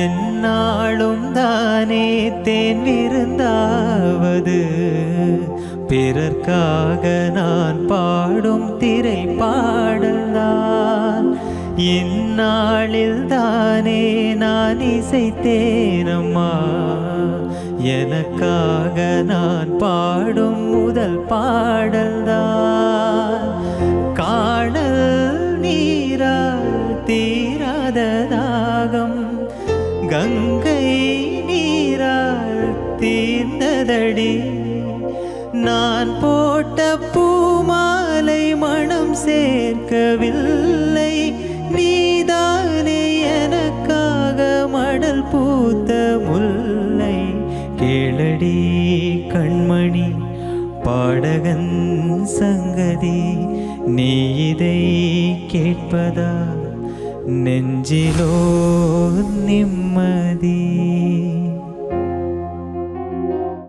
என்னாலும் தானே தேன் விருந்தாவது பிறர்க்காக நான் பாடும் திரை பாடல்தான். இந்நாளில் தானே நான் இசைத்தேனம்மா எனக்காக நான் பாடும் முதல் பாடல்தான். காணல் நீரால் தீராத தாகம் கங்கை நீரால் தீர்ந்ததடி. நான் போட்ட பூமாலை மனம் சேர்க்கவில்லை, நீதானே எனக்காக மடல் பூத்த முல்லை. கேளடி கண்மணி பாடகன் சங்கதி, நீ இதை கேட்பதா நெஞ்சிலோ நிம்மதி.